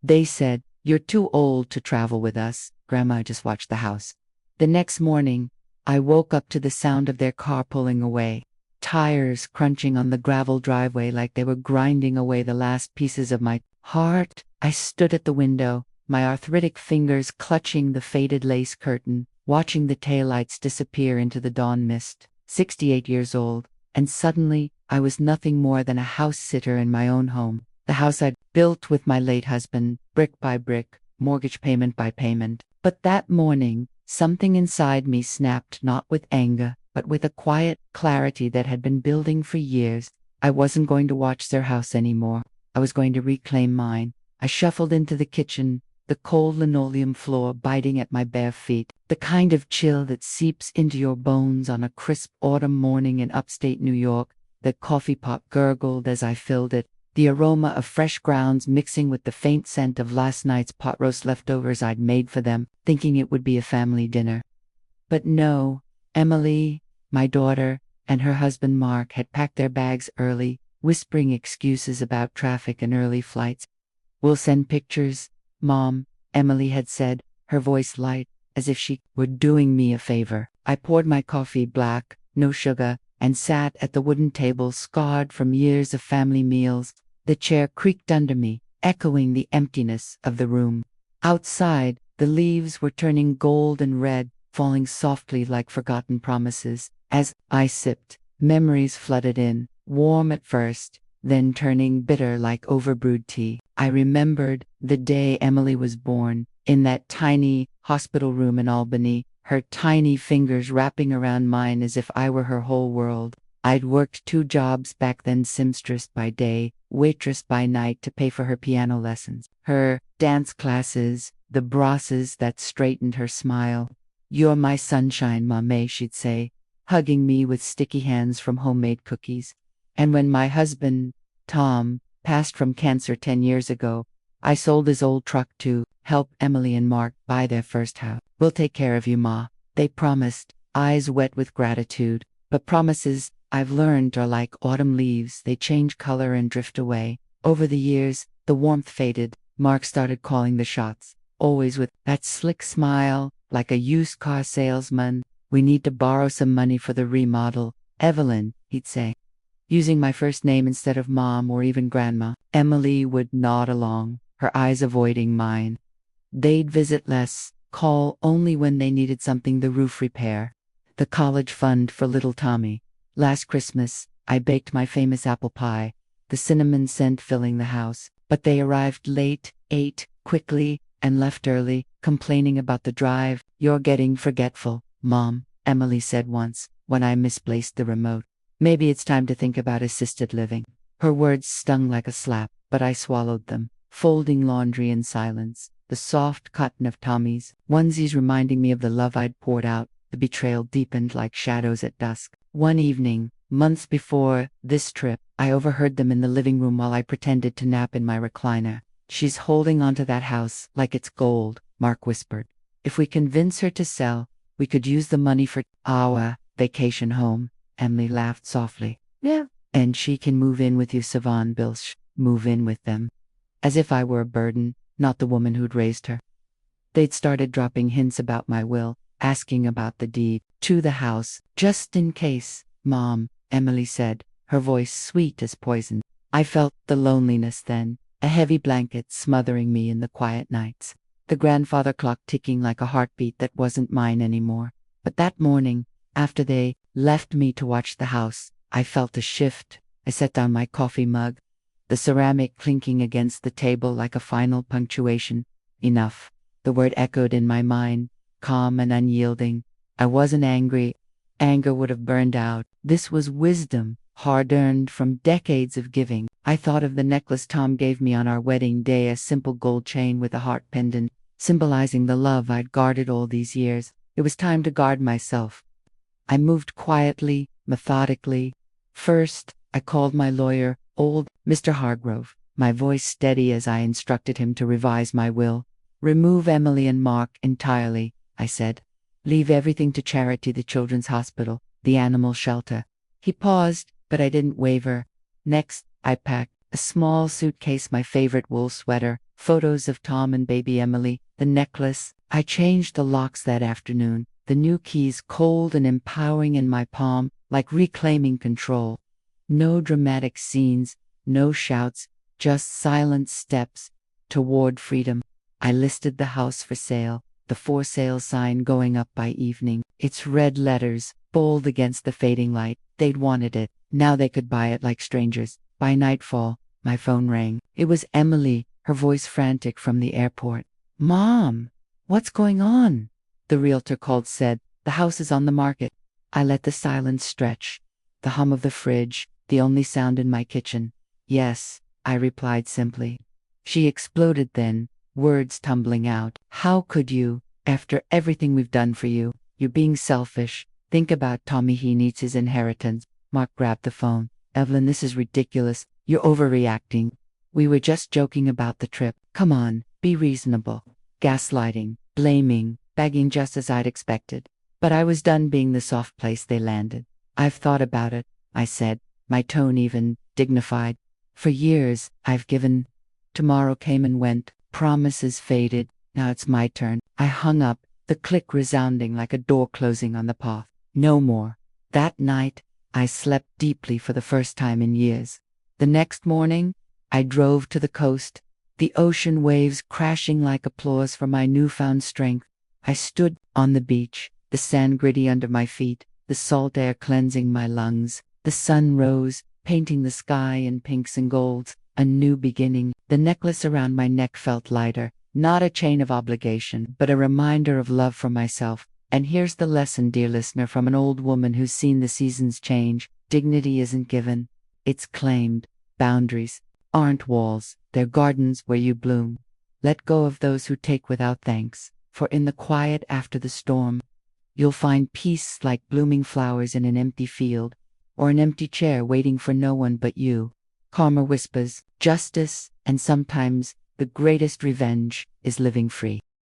They said, "You're too old to travel with us." Grandma just watched the house. The next morning, I woke up to the sound of their car pulling away. Tires crunching on the gravel driveway like they were grinding away the last pieces of my heart. I stood at the window, my arthritic fingers clutching the faded lace curtain, watching the taillights disappear into the dawn mist. 68 years old, and suddenly I was nothing more than a house-sitter in my own home. The house I'd built with my late husband, brick by brick, mortgage payment by payment. But that morning, something inside me snapped, not with anger, but with a quiet clarity that had been building for years. I wasn't going to watch their house anymore. I was going to reclaim mine. I shuffled into the kitchen, the cold linoleum floor biting at my bare feet, the kind of chill that seeps into your bones on a crisp autumn morning in upstate New York. The coffee pot gurgled as I filled it, the aroma of fresh grounds mixing with the faint scent of last night's pot roast leftovers I'd made for them, thinking it would be a family dinner. But no, Emily, my daughter, and her husband Mark had packed their bags early, whispering excuses about traffic and early flights. "We'll send pictures, Mom," Emily had said, her voice light, as if she were doing me a favor. I poured my coffee black, no sugar, and sat at the wooden table scarred from years of family meals. The chair creaked under me, echoing the emptiness of the room. Outside, the leaves were turning gold and red, falling softly like forgotten promises. As I sipped, memories flooded in, warm at first, then turning bitter like overbrewed tea. I remembered the day Emily was born, in that tiny hospital room in Albany, her tiny fingers wrapping around mine as if I were her whole world. I'd worked 2 jobs back then, seamstress by day, waitress by night, to pay for her piano lessons, her dance classes, the brasses that straightened her smile. "You're my sunshine, Mame," she'd say, hugging me with sticky hands from homemade cookies. And when my husband, Tom, passed from cancer 10 years ago, I sold his old truck to help Emily and Mark buy their first house. "We'll take care of you, Ma," they promised, eyes wet with gratitude. But promises, I've learned, are like autumn leaves. They change color and drift away. Over the years, the warmth faded. Mark started calling the shots, always with that slick smile, like a used car salesman. "We need to borrow some money for the remodel, Evelyn," he'd say. Using my first name instead of Mom or even Grandma, Emily would nod along, her eyes avoiding mine. They'd visit less, call only when they needed something: the roof repair, the college fund for little Tommy. Last Christmas, I baked my famous apple pie, the cinnamon scent filling the house. But they arrived late, ate quickly, and left early, complaining about the drive. "You're getting forgetful, Mom," Emily said once, when I misplaced the remote. "Maybe it's time to think about assisted living." Her words stung like a slap, but I swallowed them, folding laundry in silence, the soft cotton of Tommy's onesies reminding me of the love I'd poured out. The betrayal deepened like shadows at dusk. One evening, months before this trip, I overheard them in the living room while I pretended to nap in my recliner. "She's holding onto that house like it's gold," Mark whispered. "If we convince her to sell, we could use the money for our vacation home." Emily laughed softly. "Yeah. And she can move in with you, Savan Bilsh. Move in with them." As if I were a burden, not the woman who'd raised her. They'd started dropping hints about my will, asking about the deed to the house. "Just in case, Mom," Emily said, her voice sweet as poison. I felt the loneliness then, a heavy blanket smothering me in the quiet nights. The grandfather clock ticking like a heartbeat that wasn't mine anymore. But that morning, after they left me to watch the house, I felt a shift. I set down my coffee mug, the ceramic clinking against the table like a final punctuation. Enough. The word echoed in my mind, calm and unyielding. I wasn't angry. Anger would have burned out. This was wisdom, hard-earned from decades of giving. I thought of the necklace Tom gave me on our wedding day, a simple gold chain with a heart pendant, symbolizing the love I'd guarded all these years. It was time to guard myself. I moved quietly, methodically. First, I called my lawyer, old Mr. Hargrove, my voice steady as I instructed him to revise my will. "Remove Emily and Mark entirely," I said. "Leave everything to charity, the children's hospital, the animal shelter." He paused, but I didn't waver. Next, I packed a small suitcase, my favorite wool sweater, Photos of Tom and baby Emily, the necklace. I changed the locks that afternoon, the new keys cold and empowering in my palm, like reclaiming control. No dramatic scenes, no shouts, just silent steps toward freedom. I listed the house for sale, the for sale sign going up by evening, its red letters, bold against the fading light. They'd wanted it. Now they could buy it like strangers. By nightfall, my phone rang. It was Emily, her voice frantic from the airport. "Mom, what's going on?" The realtor called said, "The house is on the market." I let the silence stretch. The hum of the fridge, the only sound in my kitchen. "Yes," I replied simply. She exploded then, words tumbling out. "How could you? After everything we've done for you, you're being selfish. Think about Tommy, he needs his inheritance." Mark grabbed the phone. "Evelyn, this is ridiculous. You're overreacting. We were just joking about the trip. Come on, be reasonable." Gaslighting, blaming, begging just as I'd expected. But I was done being the soft place they landed. "I've thought about it," I said, my tone even dignified. "For years, I've given." Tomorrow came and went. Promises faded. Now it's my turn. I hung up, the click resounding like a door closing on the path. No more. That night, I slept deeply for the first time in years. The next morning, I drove to the coast, the ocean waves crashing like applause for my newfound strength. I stood on the beach, the sand gritty under my feet, the salt air cleansing my lungs. The sun rose, painting the sky in pinks and golds. A new beginning. The necklace around my neck felt lighter, not a chain of obligation, but a reminder of love for myself. And here's the lesson, dear listener, from an old woman who's seen the seasons change. Dignity isn't given, it's claimed. Boundaries aren't walls, they're gardens where you bloom. Let go of those who take without thanks, for in the quiet after the storm, you'll find peace like blooming flowers in an empty field, or an empty chair waiting for no one but you. Karma whispers, justice, and sometimes the greatest revenge is living free.